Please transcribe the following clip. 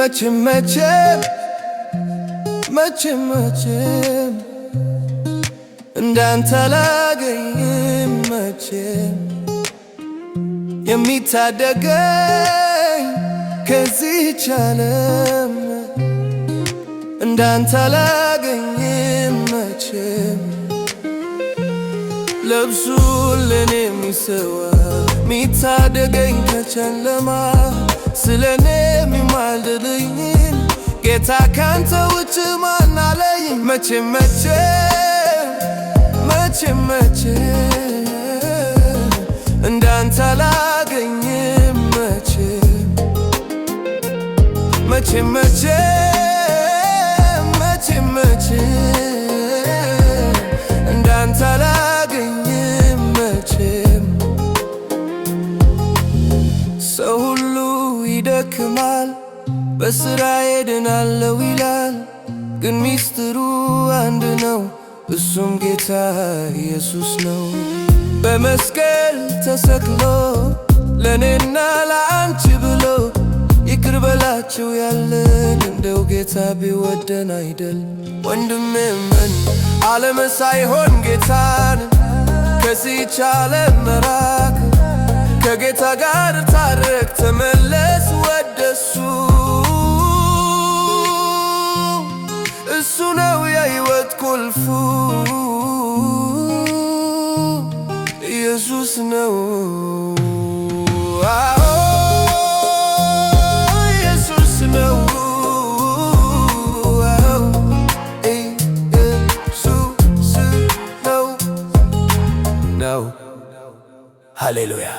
መቼም መቼም እንዳንተ አላገኝም መቼም የሚታደገኝ ከዚህች ዓለም እንዳንተ አላገኝም መቼም ልብሱን ለኔ የሚሰዋ ሚታደገኝ ከጨለማ ስለኔ የሚማልድልኝ ጌታ ካንተ ውጭ ማን አለኝ? መቼም እንዳንተ አላገኝም መቼም እንዳንተ አላገኝም መቼም ሰው ሁሉ ይደክማል በሥራዬ ድናለው ይላል፣ ግን ሚስጥሩ አንድ ነው፣ እሱም ጌታ ኢየሱስ ነው። በመስቀል ተሰቅሎ ለእኔና ለአንቺ ብሎ ይቅር በላቸው ያለን እንደው ጌታ ቢወደን አይደል? ወንድሜ ምን ዓለም ሳይሆን ጌታን ከዚህች ዓለም መራቅ ከጌታ ጋር ታረቅ ተመለስ ወደሱ እሱ ነው የሕይወት ቁልፉ ኢየሱስ ነው። ኢየሱስ ነው ኢየሱስ ነው። ሃሌሉያ